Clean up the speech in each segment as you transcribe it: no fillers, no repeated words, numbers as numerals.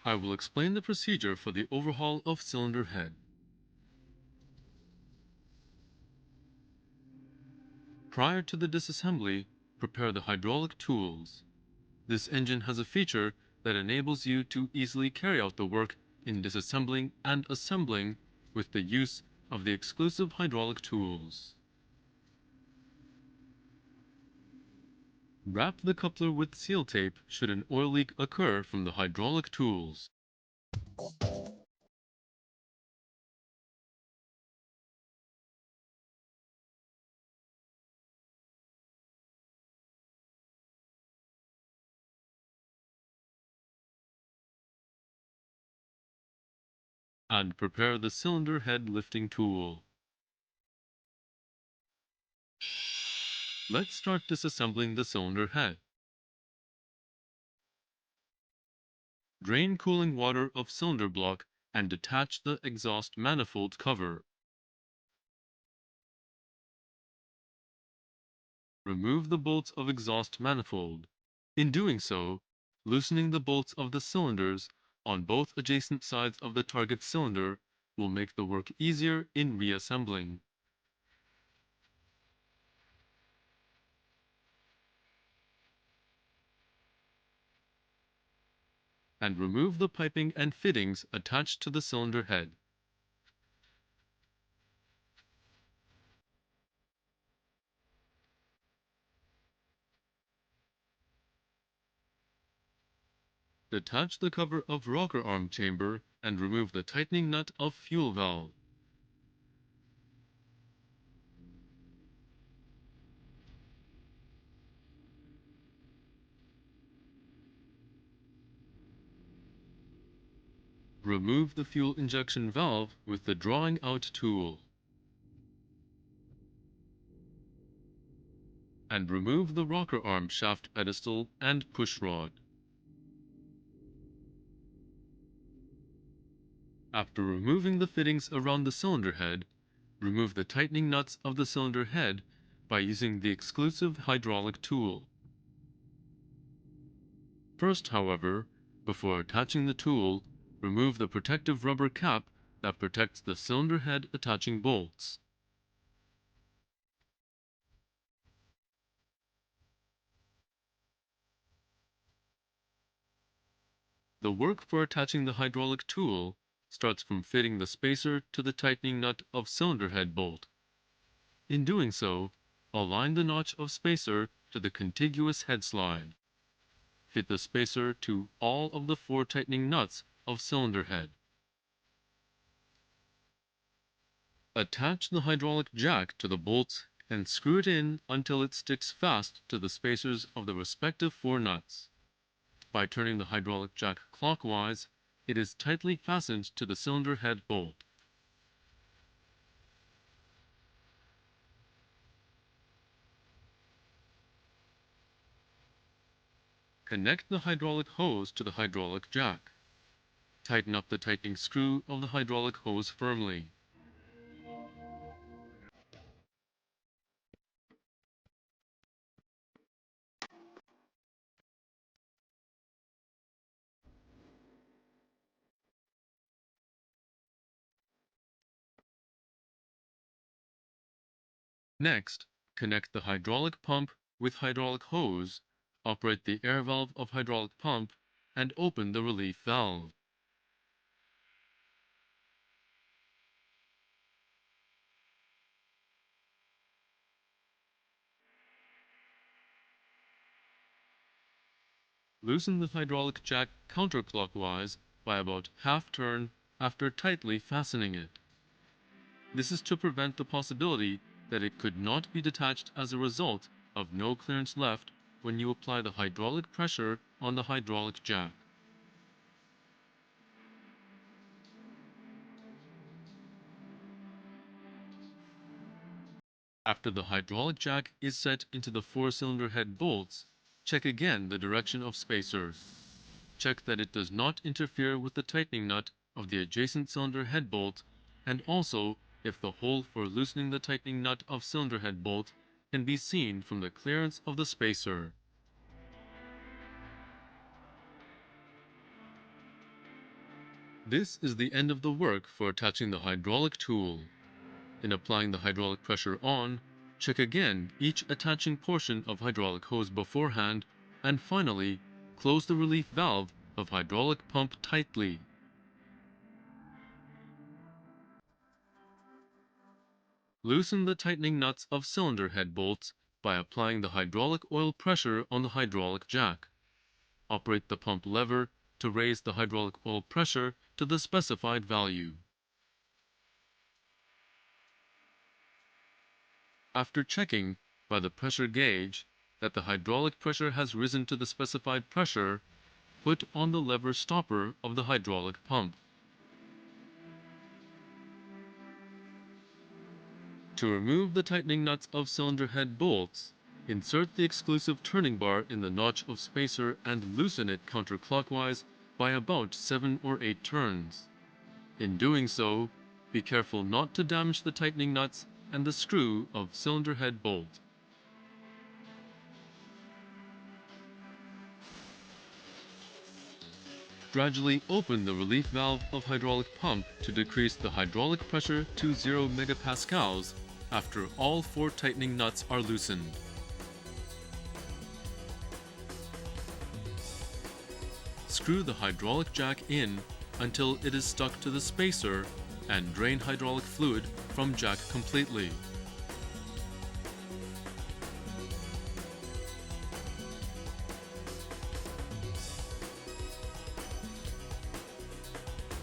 I will explain the procedure for the overhaul of cylinder head. Prior to the disassembly, prepare the hydraulic tools. This engine has a feature that enables you to easily carry out the work in disassembling and assembling with the use of the exclusive hydraulic tools. Wrap the coupler with seal tape should an oil leak occur from the hydraulic tools. And prepare the cylinder head lifting tool. Let's start disassembling the cylinder head. Drain cooling water of cylinder block and detach the exhaust manifold cover. Remove the bolts of exhaust manifold. In doing so, loosening the bolts of the cylinders on both adjacent sides of the target cylinder will make the work easier in reassembling. And remove the piping and fittings attached to the cylinder head. Detach the cover of rocker arm chamber and remove the tightening nut of fuel valve. Remove the fuel injection valve with the drawing out tool. And remove the rocker arm shaft pedestal and push rod. After removing the fittings around the cylinder head, remove the tightening nuts of the cylinder head by using the exclusive hydraulic tool. First, however, before attaching the tool, remove the protective rubber cap that protects the cylinder head attaching bolts. The work for attaching the hydraulic tool starts from fitting the spacer to the tightening nut of cylinder head bolt. In doing so, align the notch of spacer to the contiguous head slide. Fit the spacer to all of the 4 tightening nuts of cylinder head. Attach the hydraulic jack to the bolts and screw it in until it sticks fast to the spacers of the respective 4 nuts. By turning the hydraulic jack clockwise, it is tightly fastened to the cylinder head bolt. Connect the hydraulic hose to the hydraulic jack. Tighten up the tightening screw of the hydraulic hose firmly. Next, connect the hydraulic pump with hydraulic hose, operate the air valve of hydraulic pump, and open the relief valve. Loosen the hydraulic jack counterclockwise by about half turn after tightly fastening it. This is to prevent the possibility that it could not be detached as a result of no clearance left when you apply the hydraulic pressure on the hydraulic jack. After the hydraulic jack is set into the 4-cylinder head bolts, check again the direction of spacer. Check that it does not interfere with the tightening nut of the adjacent cylinder head bolt, and also if the hole for loosening the tightening nut of cylinder head bolt can be seen from the clearance of the spacer. This is the end of the work for attaching the hydraulic tool. In applying the hydraulic pressure on, check again each attaching portion of hydraulic hose beforehand, and finally, close the relief valve of hydraulic pump tightly. Loosen the tightening nuts of cylinder head bolts by applying the hydraulic oil pressure on the hydraulic jack. Operate the pump lever to raise the hydraulic oil pressure to the specified value. After checking by the pressure gauge that the hydraulic pressure has risen to the specified pressure, put on the lever stopper of the hydraulic pump. To remove the tightening nuts of cylinder head bolts, insert the exclusive turning bar in the notch of spacer and loosen it counterclockwise by about 7 or 8 turns. In doing so, be careful not to damage the tightening nuts and the screw of cylinder head bolt. Gradually open the relief valve of hydraulic pump to decrease the hydraulic pressure to 0 megapascals after all 4 tightening nuts are loosened. Screw the hydraulic jack in until it is stuck to the spacer and drain hydraulic fluid from jack completely.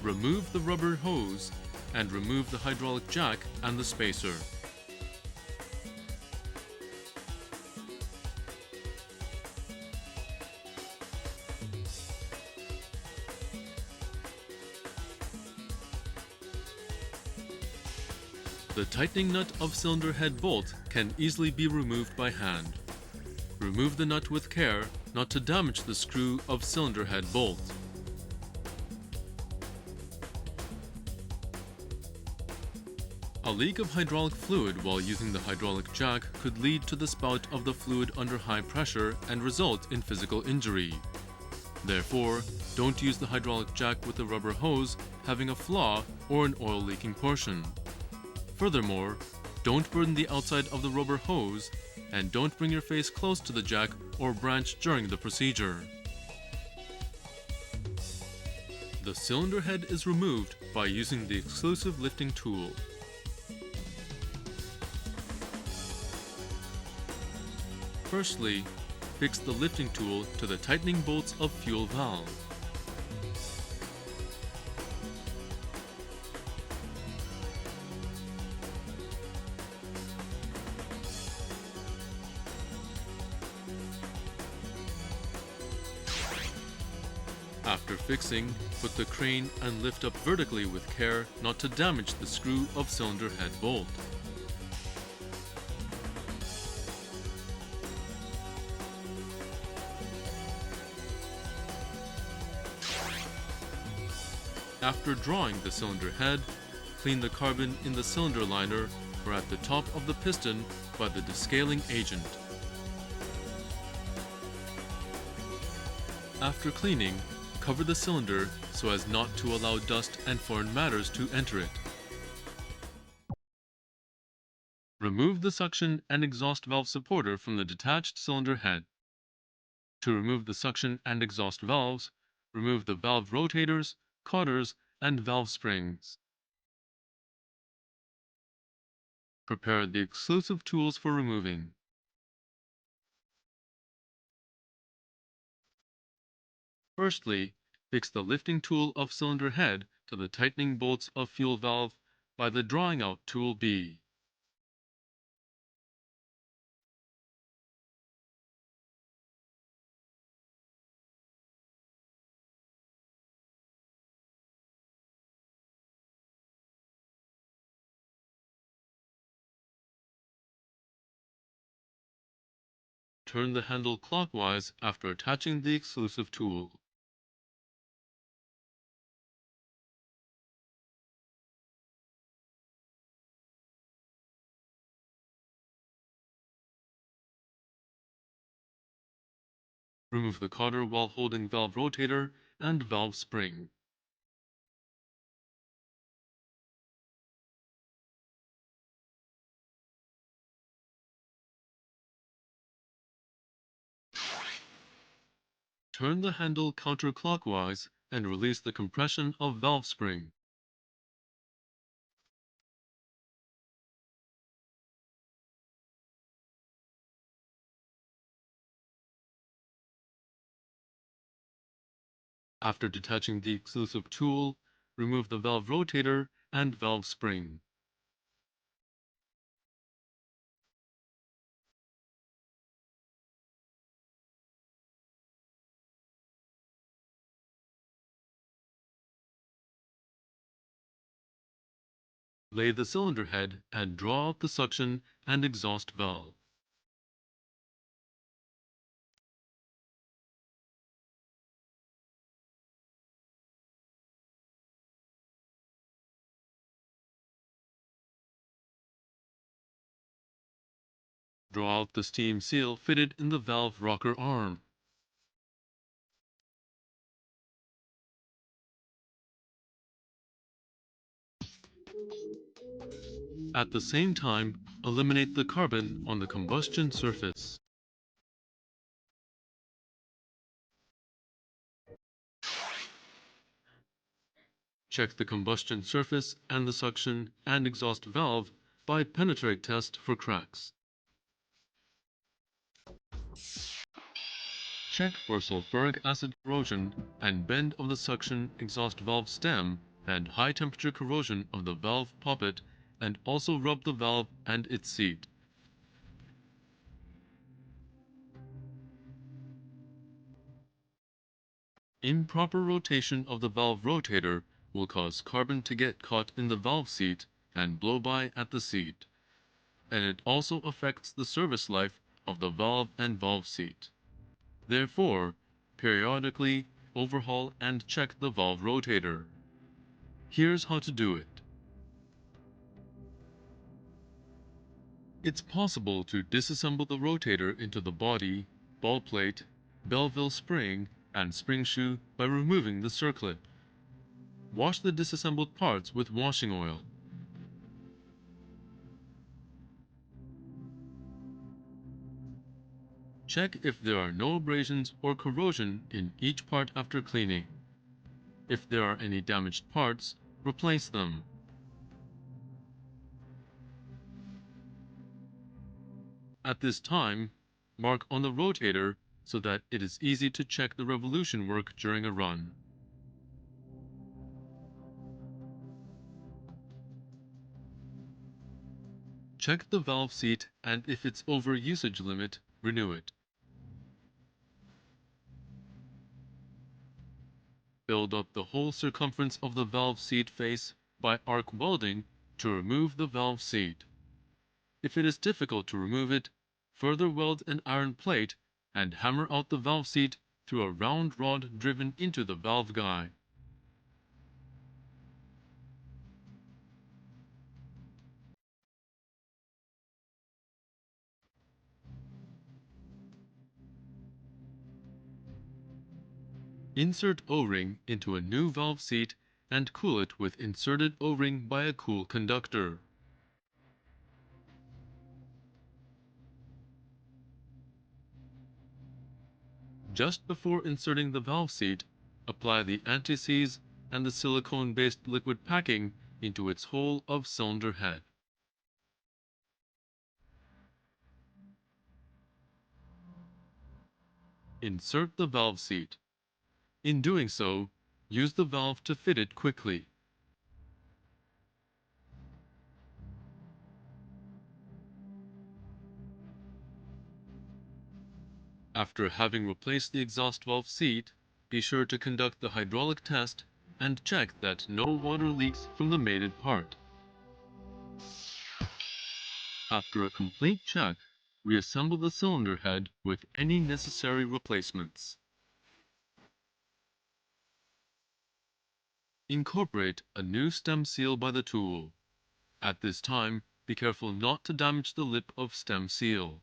Remove the rubber hose and remove the hydraulic jack and the spacer. The tightening nut of cylinder head bolt can easily be removed by hand. Remove the nut with care not to damage the screw of cylinder head bolt. A leak of hydraulic fluid while using the hydraulic jack could lead to the spout of the fluid under high pressure and result in physical injury. Therefore, don't use the hydraulic jack with a rubber hose having a flaw or an oil leaking portion. Furthermore, don't burn the outside of the rubber hose and don't bring your face close to the jack or branch during the procedure. The cylinder head is removed by using the exclusive lifting tool. Firstly, fix the lifting tool to the tightening bolts of fuel valve. After fixing, put the crane and lift up vertically with care not to damage the screw of cylinder head bolt. After drawing the cylinder head, clean the carbon in the cylinder liner or at the top of the piston by the descaling agent. After cleaning, cover the cylinder so as not to allow dust and foreign matters to enter it. Remove the suction and exhaust valve supporter from the detached cylinder head. To remove the suction and exhaust valves, remove the valve rotators, cotters, and valve springs. Prepare the exclusive tools for removing. Firstly, fix the lifting tool of cylinder head to the tightening bolts of fuel valve by the drawing out tool B. Turn the handle clockwise after attaching the exclusive tool. Remove the cotter while holding valve rotator and valve spring. Turn the handle counterclockwise and release the compression of valve spring. After detaching the exclusive tool, remove the valve rotator and valve spring. Lay the cylinder head and draw out the suction and exhaust valve. Draw out the steam seal fitted in the valve rocker arm. At the same time, eliminate the carbon on the combustion surface. Check the combustion surface and the suction and exhaust valve by penetrate test for cracks. Check for sulfuric acid corrosion and bend of the suction exhaust valve stem and high temperature corrosion of the valve poppet, and also rub the valve and its seat. Improper rotation of the valve rotator will cause carbon to get caught in the valve seat and blow by at the seat, and it also affects the service life of the valve and valve seat. Therefore, periodically overhaul and check the valve rotator. Here's how to do it. It's possible to disassemble the rotator into the body, ball plate, Belleville spring, and spring shoe by removing the circlip. Wash the disassembled parts with washing oil. Check if there are no abrasions or corrosion in each part after cleaning. If there are any damaged parts, replace them. At this time, mark on the rotator so that it is easy to check the revolution work during a run. Check the valve seat, and if it's over usage limit, renew it. Build up the whole circumference of the valve seat face by arc welding to remove the valve seat. If it is difficult to remove it, further weld an iron plate and hammer out the valve seat through a round rod driven into the valve guy. Insert O-ring into a new valve seat and cool it with inserted O-ring by a cool conductor. Just before inserting the valve seat, apply the anti-seize and the silicone-based liquid packing into its hole of cylinder head. Insert the valve seat. In doing so, use the valve to fit it quickly. After having replaced the exhaust valve seat, be sure to conduct the hydraulic test and check that no water leaks from the mated part. After a complete check, reassemble the cylinder head with any necessary replacements. Incorporate a new stem seal by the tool. At this time, be careful not to damage the lip of stem seal.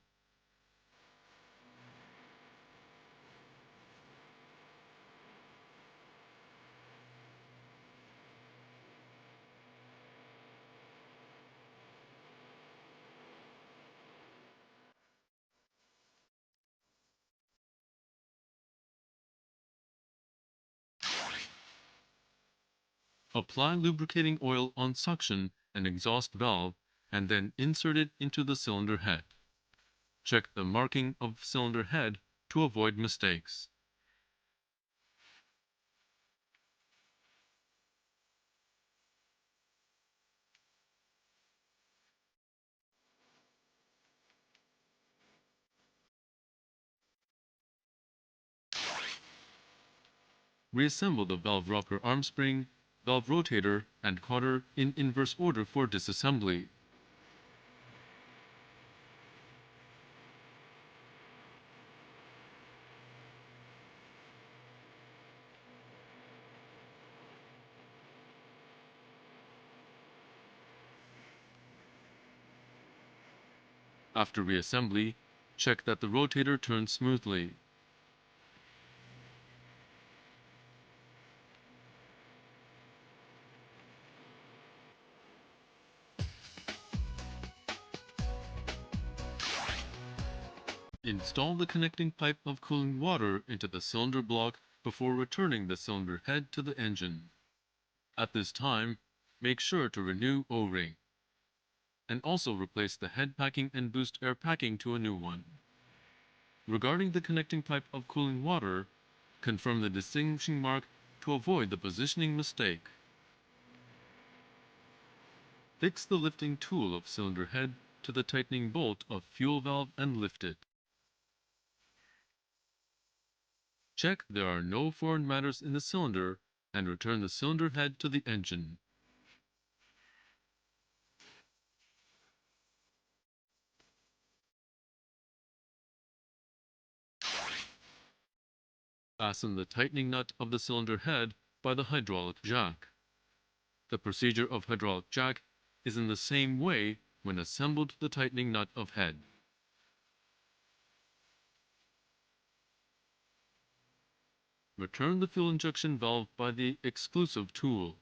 Apply lubricating oil on suction and exhaust valve and then insert it into the cylinder head. Check the marking of cylinder head to avoid mistakes. Reassemble the valve rocker arm spring, valve rotator, and cotter in inverse order for disassembly. After reassembly, check that the rotator turns smoothly. Install the connecting pipe of cooling water into the cylinder block before returning the cylinder head to the engine. At this time, make sure to renew O-ring, and also replace the head packing and boost air packing to a new one. Regarding the connecting pipe of cooling water, confirm the distinguishing mark to avoid the positioning mistake. Fix the lifting tool of cylinder head to the tightening bolt of fuel valve and lift it. Check there are no foreign matters in the cylinder and return the cylinder head to the engine. Fasten the tightening nut of the cylinder head by the hydraulic jack. The procedure of hydraulic jack is in the same way when assembled the tightening nut of head. Return the fuel injection valve by the exclusive tool.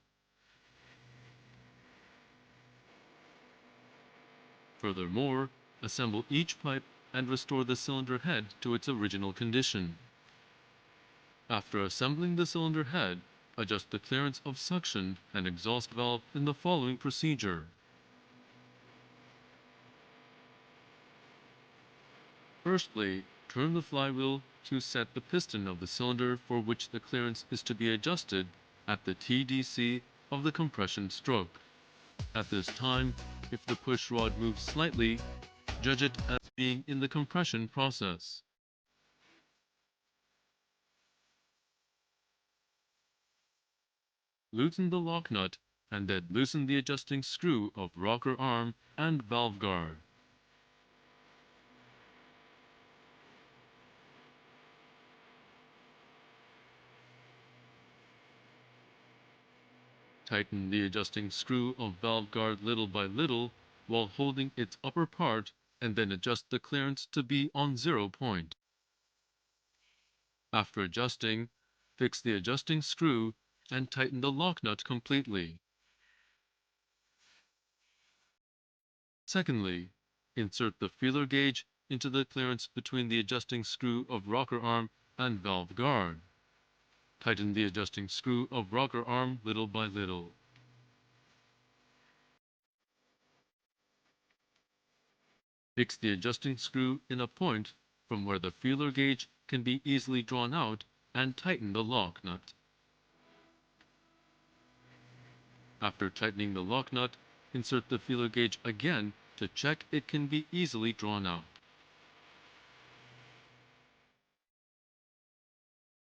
Furthermore, assemble each pipe and restore the cylinder head to its original condition. After assembling the cylinder head, adjust the clearance of suction and exhaust valve in the following procedure. Firstly, turn the flywheel to set the piston of the cylinder for which the clearance is to be adjusted at the TDC of the compression stroke. At this time, if the push rod moves slightly, judge it as being in the compression process. Loosen the lock nut and then loosen the adjusting screw of rocker arm and valve guard. Tighten the adjusting screw of valve guard little by little while holding its upper part and then adjust the clearance to be on 0 point. After adjusting, fix the adjusting screw and tighten the lock nut completely. Secondly, insert the feeler gauge into the clearance between the adjusting screw of rocker arm and valve guard. Tighten the adjusting screw of rocker arm little by little. Fix the adjusting screw in a point from where the feeler gauge can be easily drawn out and tighten the lock nut. After tightening the lock nut, insert the feeler gauge again to check it can be easily drawn out.